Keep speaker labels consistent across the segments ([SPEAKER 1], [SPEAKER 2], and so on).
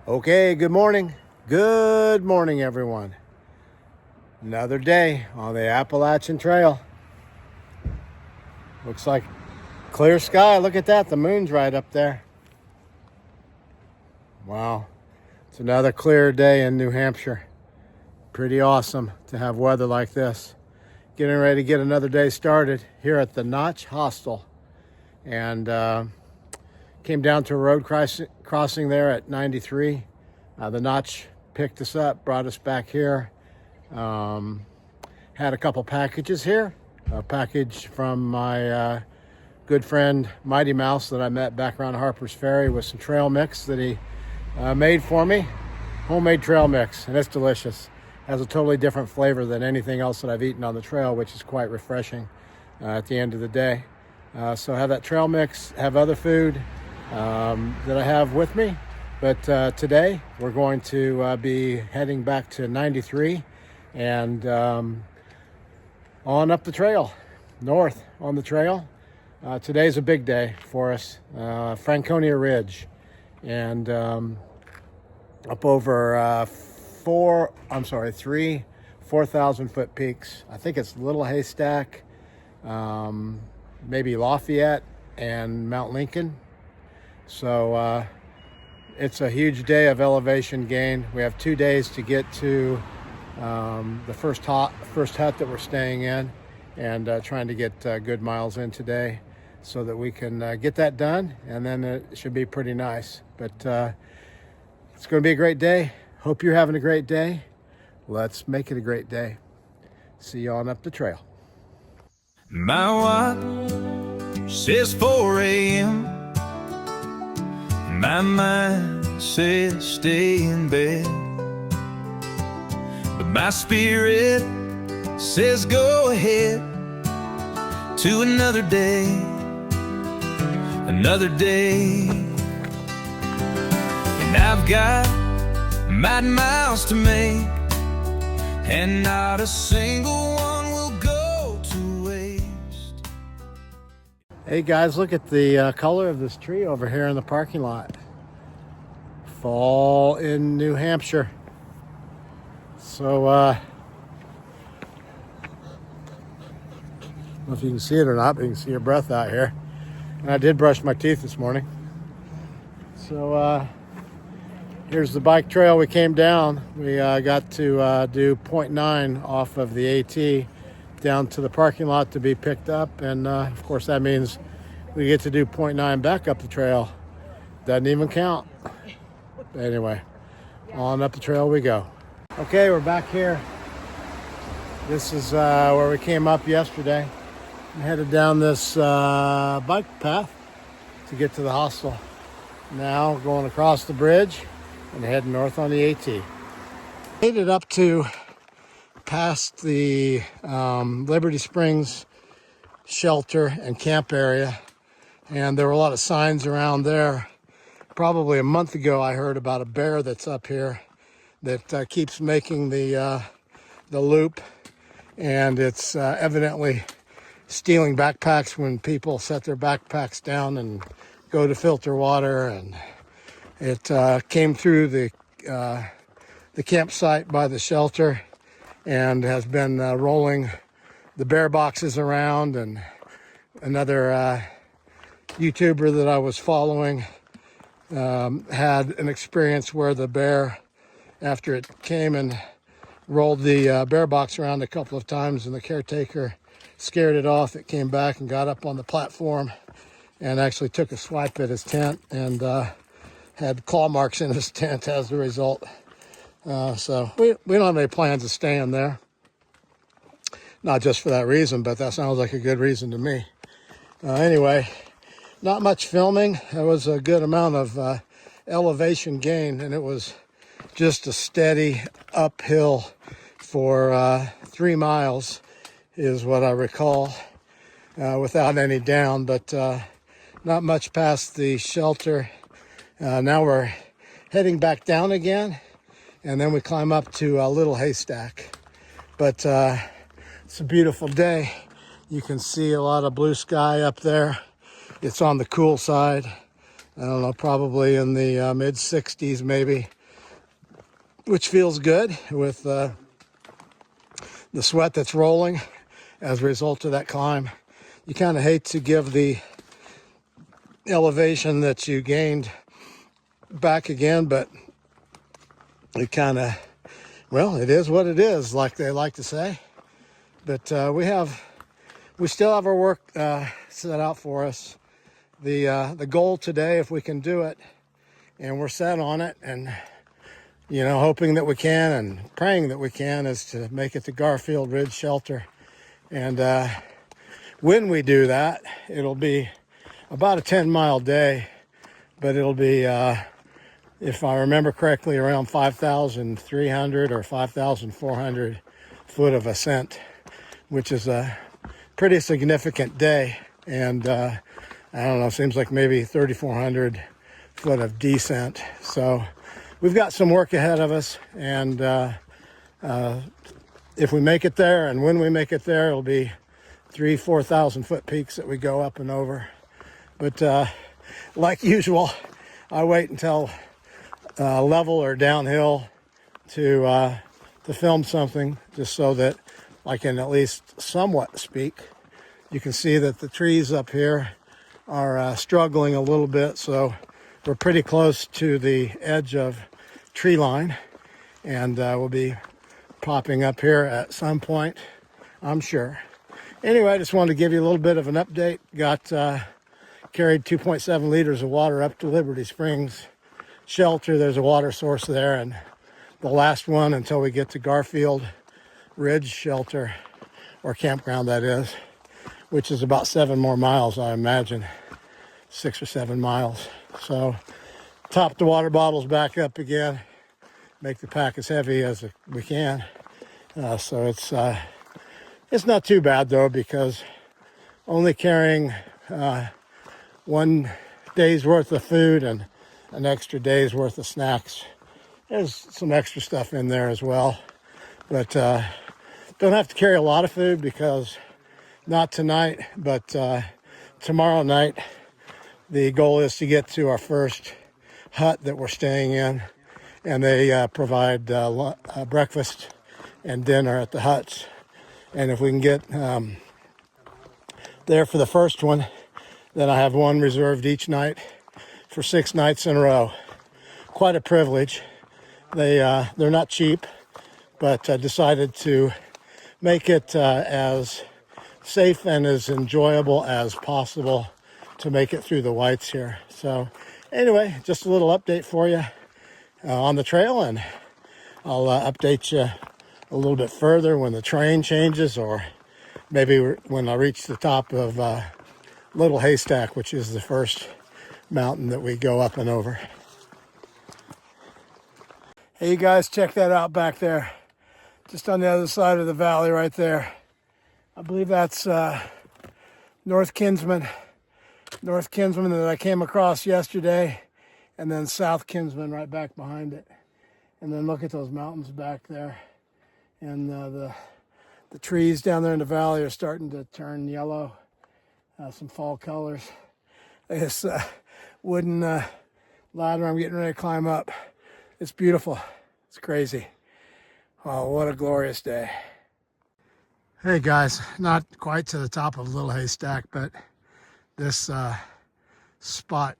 [SPEAKER 1] Okay, good morning. Good morning, everyone. Another day on the Appalachian Trail. Looks like clear sky. Look at that. The moon's right up there. Wow. It's another clear day in New Hampshire. Pretty awesome to have weather like this. Getting ready to get another day started here at the Notch Hostel. And came down to a road crossing there at 93. The Notch picked us up, brought us back here. Had a couple packages here. A package from my good friend Mighty Mouse that I met back around Harper's Ferry with some trail mix that he made for me. Homemade trail mix, and it's delicious. Has a totally different flavor than anything else that I've eaten on the trail, which is quite refreshing at the end of the day. So have that trail mix, have other food that I have with me. But today we're going to be heading back to 93 and on up the trail, north on the trail. Today's a big day for us, Franconia Ridge, and up over 3 4,000 foot peaks. I think it's Little Haystack, maybe Lafayette and Mount Lincoln. So it's a huge day of elevation gain. We have 2 days to get to the first hut that we're staying in, and trying to get good miles in today so that we can get that done, and then it should be pretty nice. But it's going to be a great day. Hope you're having a great day. Let's make it a great day. See you on up the trail.
[SPEAKER 2] My watch says 4 a.m. My mind says stay in bed, but my spirit says go ahead to another day, another day. And I've got mighty miles to make, and not a single one will go to waste.
[SPEAKER 1] Hey guys, look at the color of this tree over here in the parking lot. Fall in New Hampshire. So I don't know if you can see it or not, but you can see your breath out here. And I did brush my teeth this morning. So here's the bike trail we came down. We got to do 0.9 off of the AT down to the parking lot to be picked up. And of course that means we get to do 0.9 back up the trail. Doesn't even count. But anyway, on up the trail we go. Okay, we're back here. This is where we came up yesterday. I'm headed down this bike path to get to the hostel. Now going across the bridge and heading north on the AT. Made it up to past the Liberty Springs shelter and camp area, and there were a lot of signs around there. Probably a month ago I heard about a bear that's up here that keeps making the loop, and it's evidently stealing backpacks when people set their backpacks down and go to filter water. And it came through the campsite by the shelter and has been rolling the bear boxes around. And another YouTuber that I was following had an experience where the bear, after it came and rolled the bear box around a couple of times and the caretaker scared it off, it came back and got up on the platform and actually took a swipe at his tent and had claw marks in his tent as a result. So we don't have any plans of staying there. Not just for that reason, but that sounds like a good reason to me. Anyway, not much filming. There was a good amount of elevation gain, and it was just a steady uphill for 3 miles is what I recall, without any down, but not much past the shelter. Now we're heading back down again, and then we climb up to Little Haystack. But it's a beautiful day. You can see a lot of blue sky up there. It's on the cool side. I don't know, probably in the mid 60s maybe. which feels good with the sweat that's rolling as a result of that climb. You kind of hate to give the elevation that you gained back again, but it kind of, well, it is what it is, like they like to say. But we still have our work set out for us. The goal today, if we can do it, and we're set on it, and hoping that we can and praying that we can, is to make it to Garfield Ridge Shelter. And when we do that, it'll be about a 10-mile day, but it'll be, if I remember correctly, around 5,300 or 5,400 foot of ascent, which is a pretty significant day. And I don't know, seems like maybe 3,400 foot of descent. So we've got some work ahead of us, and if we make it there, and when we make it there, it'll be 4,000 foot peaks that we go up and over. But like usual, I wait until level or downhill to film something, just so that I can at least somewhat speak. You can see that the trees up here are struggling a little bit, so we're pretty close to the edge of tree line, and we'll be popping up here at some point, I'm sure. Anyway, I just wanted to give you a little bit of an update. Carried 2.7 liters of water up to Liberty Springs Shelter. There's a water source there, and the last one until we get to Garfield Ridge Shelter, or campground that is, which is about 7 more miles, I imagine, 6 or 7 miles. So top the water bottles back up again, make the pack as heavy as we can. So it's not too bad though, because only carrying 1 day's worth of food and an extra day's worth of snacks. There's some extra stuff in there as well, but don't have to carry a lot of food, because not tonight, but tomorrow night, the goal is to get to our first hut that we're staying in, and they provide breakfast and dinner at the huts. And if we can get there for the first one, then I have one reserved each night for 6 nights in a row. Quite a privilege. They're not cheap, but decided to make it as safe and as enjoyable as possible to make it through the whites here. So anyway, just a little update for you on the trail, and I'll update you a little bit further when the terrain changes, or maybe when I reach the top of Little Haystack, which is the first mountain that we go up and over. Hey, you guys, check that out back there, just on the other side of the valley right there. I believe that's North Kinsman that I came across yesterday, and then South Kinsman right back behind it. And then look at those mountains back there, and the trees down there in the valley are starting to turn yellow, some fall colors. This wooden ladder I'm getting ready to climb up, it's beautiful. It's crazy. Oh, what a glorious day. Hey guys, not quite to the top of Little Haystack, but this spot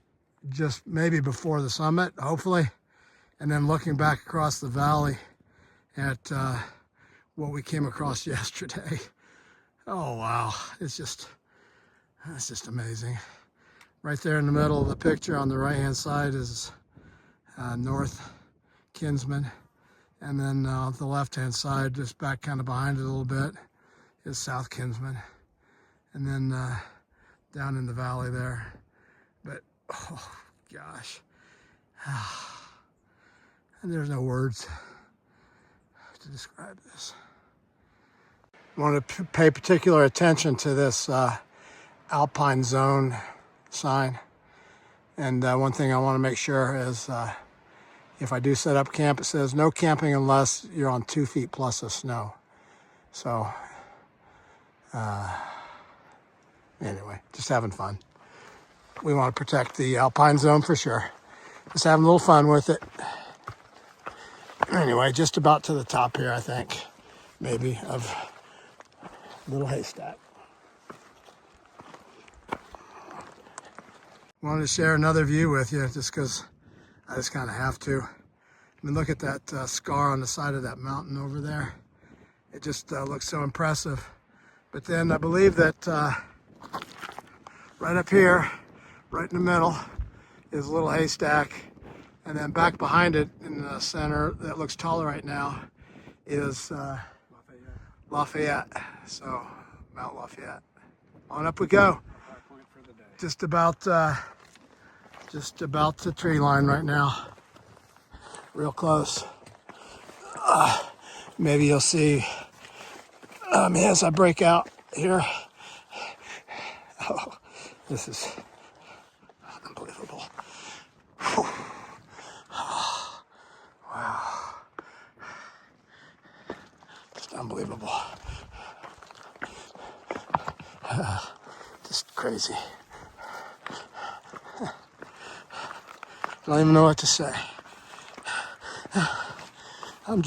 [SPEAKER 1] just maybe before the summit, hopefully, and then looking back across the valley at what we came across yesterday. Oh wow, it's just amazing. Right there in the middle of the picture on the right hand side is North Kinsman, and then the left hand side, just back kind of behind it a little bit, is South Kinsman, and then down in the valley there. But oh gosh, and there's no words to describe this. I want to pay particular attention to this Alpine Zone sign, and one thing I want to make sure is if I do set up camp, it says no camping unless you're on 2 feet plus of snow. So anyway, just having fun. We want to protect the Alpine Zone for sure. Just having a little fun with it. Anyway. Anyway, just about to the top here, I think, maybe, of Little Haystack. Wanted to share another view with you just because I just kind of have to. I mean, look at that scar on the side of that mountain over there. It just looks so impressive. But then I believe that right up here, right in the middle, is a Little Haystack. And then back behind it in the center, that looks taller right now, is Lafayette. So, Mount Lafayette. On up we go. Just about the tree line right now. Real close. Maybe you'll see as I break out here. Oh, this is unbelievable. Whew. Wow. Just unbelievable. Just crazy. Don't even know what to say. I'm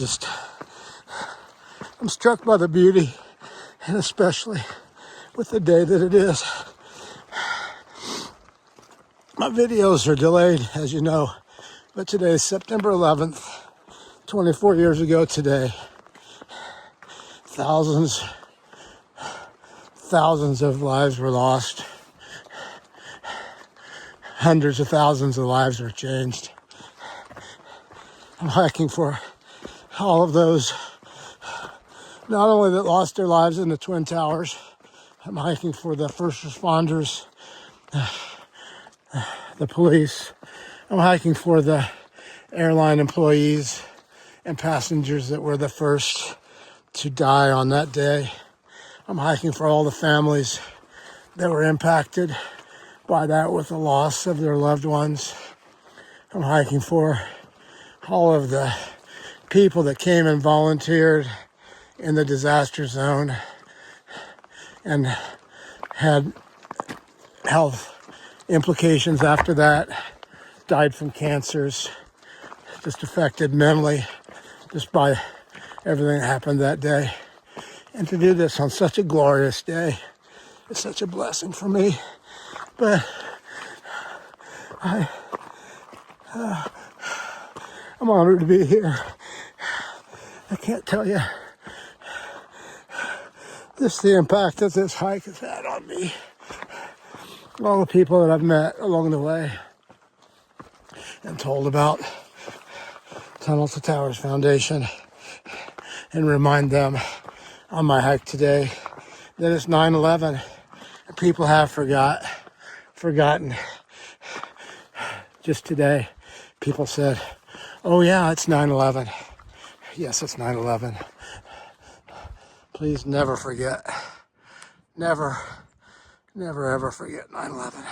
[SPEAKER 1] struck by the beauty, and especially with the day that it is. My videos are delayed, as you know, but today is September 11th, 24 years ago today. Thousands of lives were lost. Hundreds of thousands of lives were changed. I'm hiking for all of those, not only that lost their lives in the Twin Towers, I'm hiking for the first responders, the police. I'm hiking for the airline employees and passengers that were the first to die on that day. I'm hiking for all the families that were impacted by that with the loss of their loved ones. I'm hiking for all of the people that came and volunteered in the disaster zone and had health implications after that, died from cancers, just affected mentally just by everything that happened that day. And to do this on such a glorious day is such a blessing for me. But I'm honored to be here. I can't tell you just the impact that this hike has had on me. All the people that I've met along the way and told about Tunnel to Towers Foundation, and remind them on my hike today that it's 9/11 and people have forgotten. Just today, people said, "Oh yeah, it's 9/11. Yes, it's 9/11. Please never forget. Never ever forget 9/11.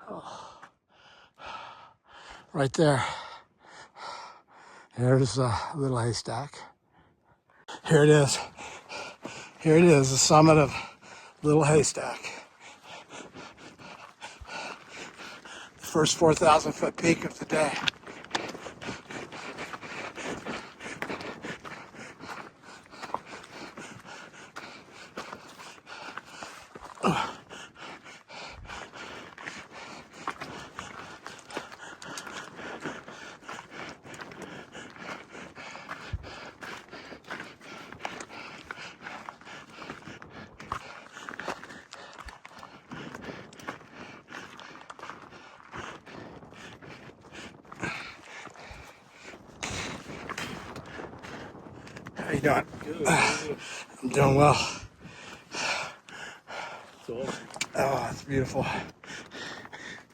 [SPEAKER 1] Oh. Right there. There's a Little Haystack. Here it is. Here it is, the summit of Little Haystack. The first 4,000 foot peak of the day. How you doing?
[SPEAKER 3] Good.
[SPEAKER 1] I'm doing well.
[SPEAKER 3] So,
[SPEAKER 1] Oh, it's beautiful.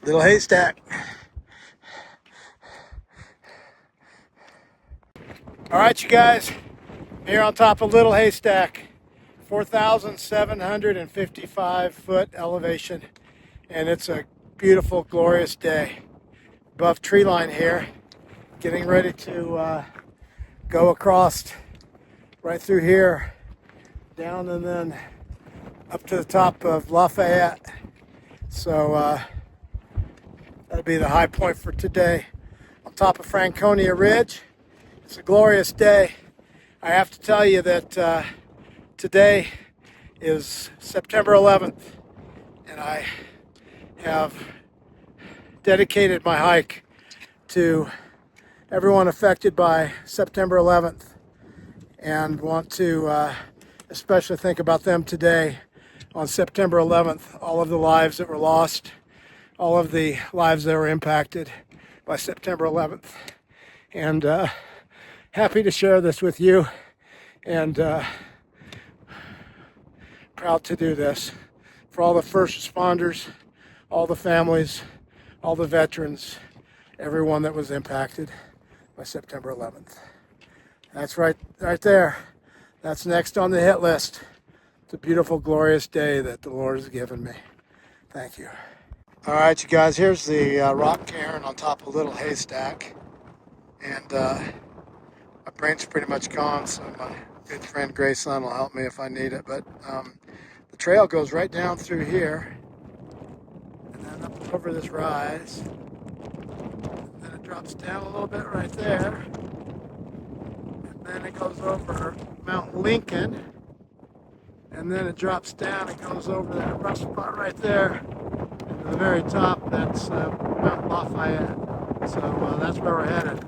[SPEAKER 1] Little Haystack. All right, you guys. Here on top of Little Haystack. 4,755 foot elevation. And it's a beautiful, glorious day. Above tree line here. Getting ready to go across right through here, down and then up to the top of Lafayette. So that'll be the high point for today. On top of Franconia Ridge. It's a glorious day. I have to tell you that today is September 11th, and I have dedicated my hike to everyone affected by September 11th, and want to especially think about them today on September 11th, all of the lives that were lost, all of the lives that were impacted by September 11th. And happy to share this with you, and proud to do this for all the first responders, all the families, all the veterans, everyone that was impacted by September 11th. That's right there. That's next on the hit list. It's a beautiful, glorious day that the Lord has given me. Thank you. All right, you guys, here's the rock cairn on top of Little Haystack. And my brain's pretty much gone, so my good friend Grayson will help me if I need it. But the trail goes right down through here, and then up over this rise. And then it drops down a little bit right there. And then it goes over Mount Lincoln. And then it drops down and goes over that rough spot right there. And to the very top, that's Mount Lafayette. So that's where we're headed.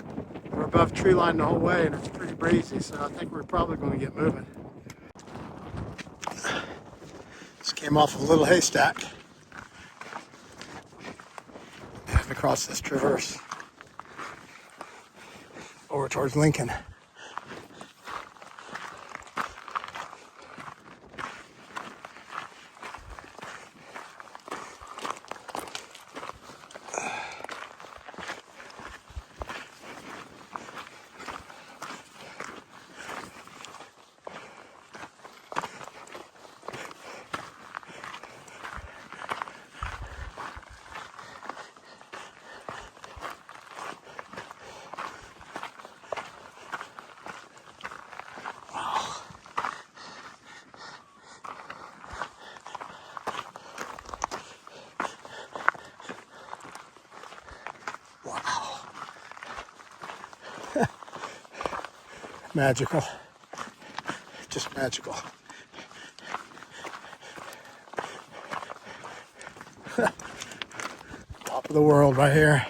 [SPEAKER 1] We're above tree line the whole way, and it's pretty breezy, so I think we're probably going to get moving. Just came off of a Little Haystack. Heading across this traverse over towards Lincoln. Magical. Just magical. Top of the world right here.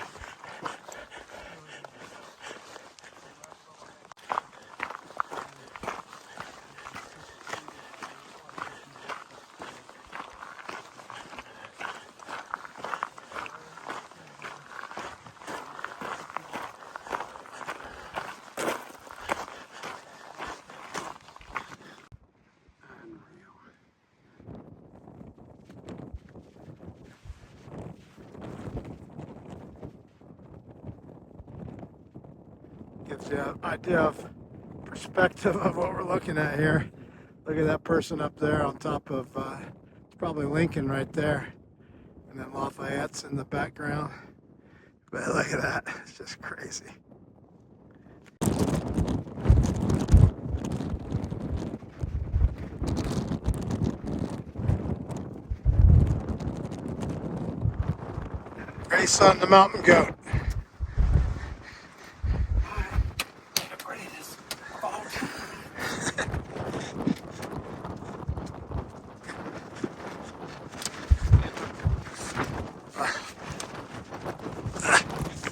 [SPEAKER 1] Gives you an idea of perspective of what we're looking at here. Look at that person up there on top of, it's probably Lincoln right there. And then Lafayette's in the background. But look at that, it's just crazy. Grayson the mountain goat.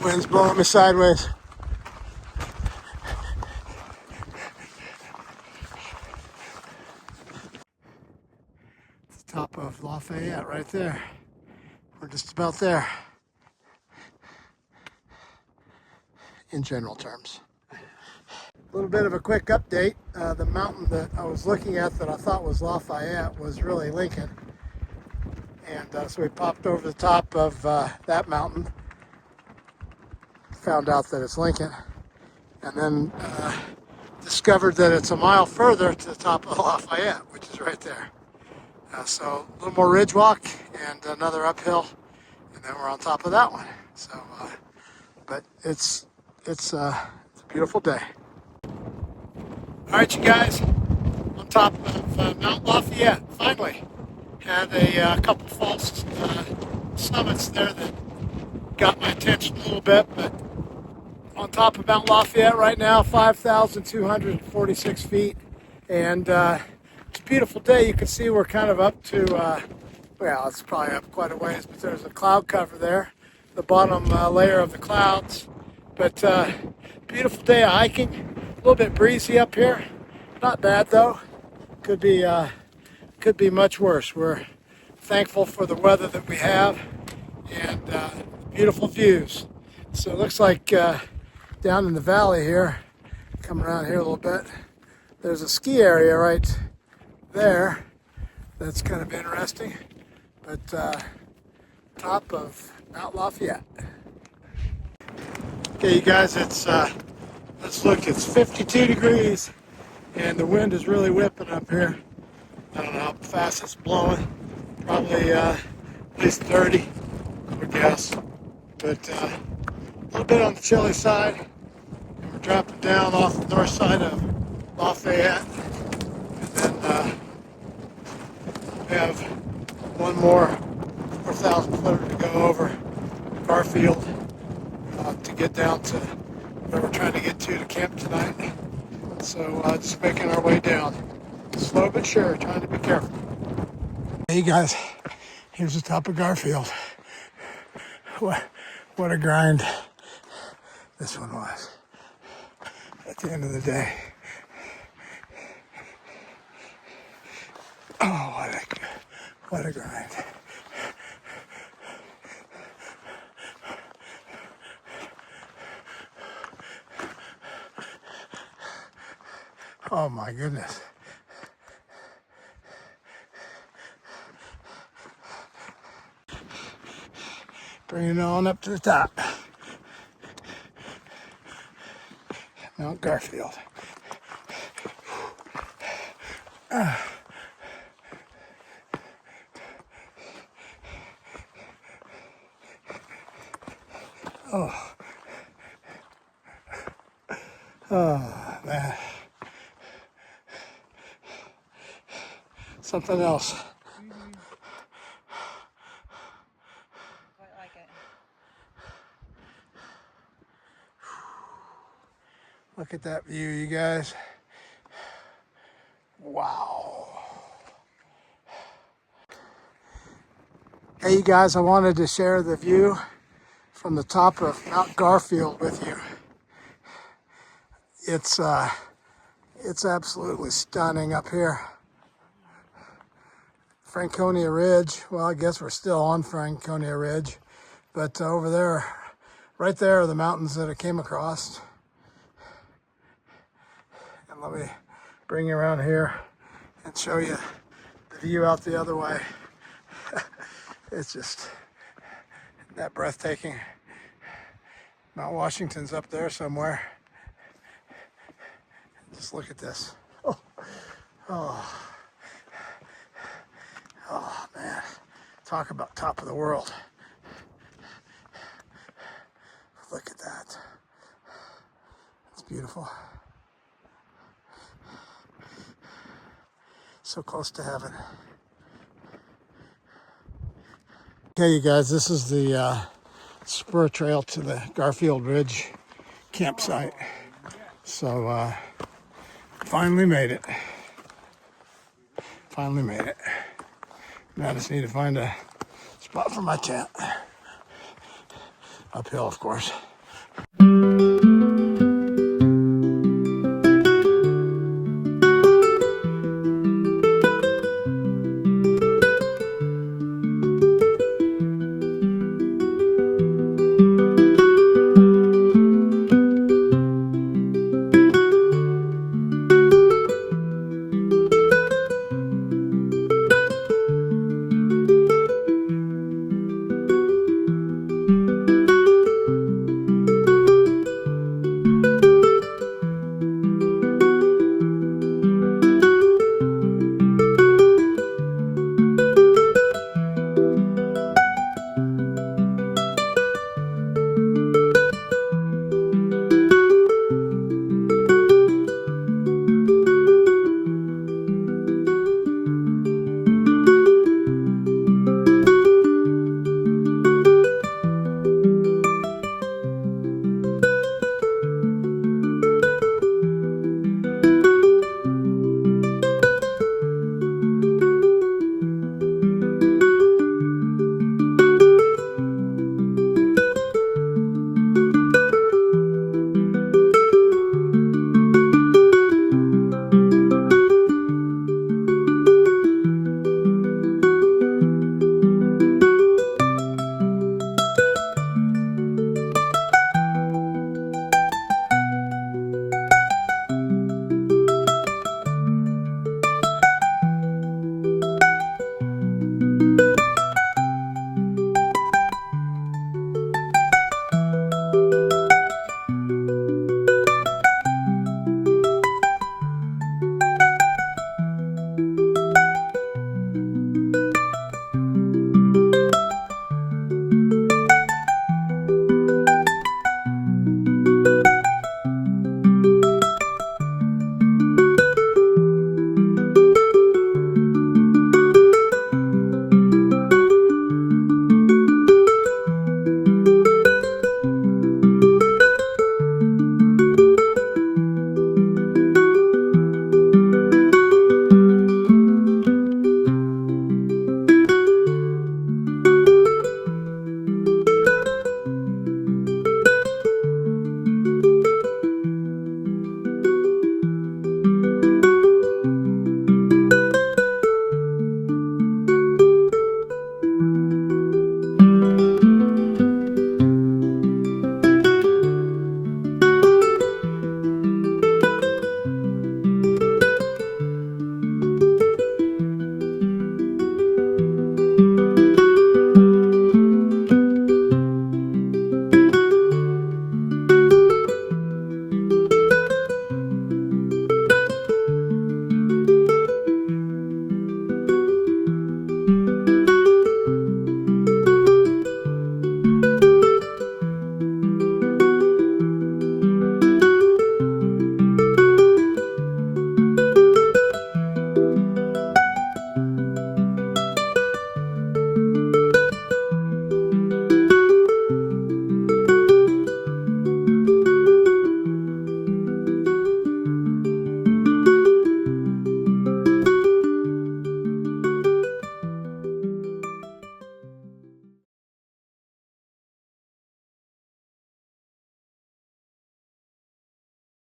[SPEAKER 1] Wind's blowing me sideways. It's the top of Lafayette right there. We're just about there. In general terms. A little bit of a quick update. The mountain that I was looking at that I thought was Lafayette was really Lincoln. And so we popped over the top of that mountain. Found out that it's Lincoln, and then discovered that it's a mile further to the top of Lafayette, which is right there. So a little more ridge walk and another uphill, and then we're on top of that one. So, but it's a beautiful day. All right, you guys, on top of Mount Lafayette, finally had a couple false summits there that got my attention a little bit, but on top of Mount Lafayette right now, 5,246 feet. And it's a beautiful day. You can see we're kind of up to, well, it's probably up quite a ways, but there's a cloud cover there, the bottom layer of the clouds. But beautiful day of hiking. A little bit breezy up here. Not bad though. Could be much worse. We're thankful for the weather that we have and beautiful views. So it looks like down in the valley here, come around here a little bit, there's a ski area right there. That's kind of interesting. But top of Mount Lafayette. Okay, you guys, let's look. It's 52 degrees, and the wind is really whipping up here. I don't know how fast it's blowing. Probably at least 30, I would guess. But a little bit on the chilly side. And we're dropping down off the north side of Lafayette. And then we have one more 4,000 footer to go over Garfield to get down to where we're trying to get to camp tonight. So just making our way down. Slow but sure, trying to be careful. Hey guys, here's the top of Garfield. What a grind this one was at the end of the day. Oh, what a grind. Oh my goodness. Bring it on up to the top. Mount Garfield. Oh man. Something else.
[SPEAKER 3] Quite like it.
[SPEAKER 1] Look at that view, you guys. Wow. Hey, you guys, I wanted to share the view from the top of Mount Garfield with you. It's absolutely stunning up here. Franconia Ridge. Well, I guess we're still on Franconia Ridge, but over there, right there are the mountains that I came across. And let me bring you around here and show you the view out the other way. It's just that breathtaking. Mount Washington's up there somewhere. Just look at this. Oh man, talk about top of the world. Look at that. It's beautiful. So close to heaven. Okay, you guys, this is the spur trail to the Garfield Ridge campsite. So finally made it. Finally made it. Now I just need to find a spot for my tent. Uphill, of course.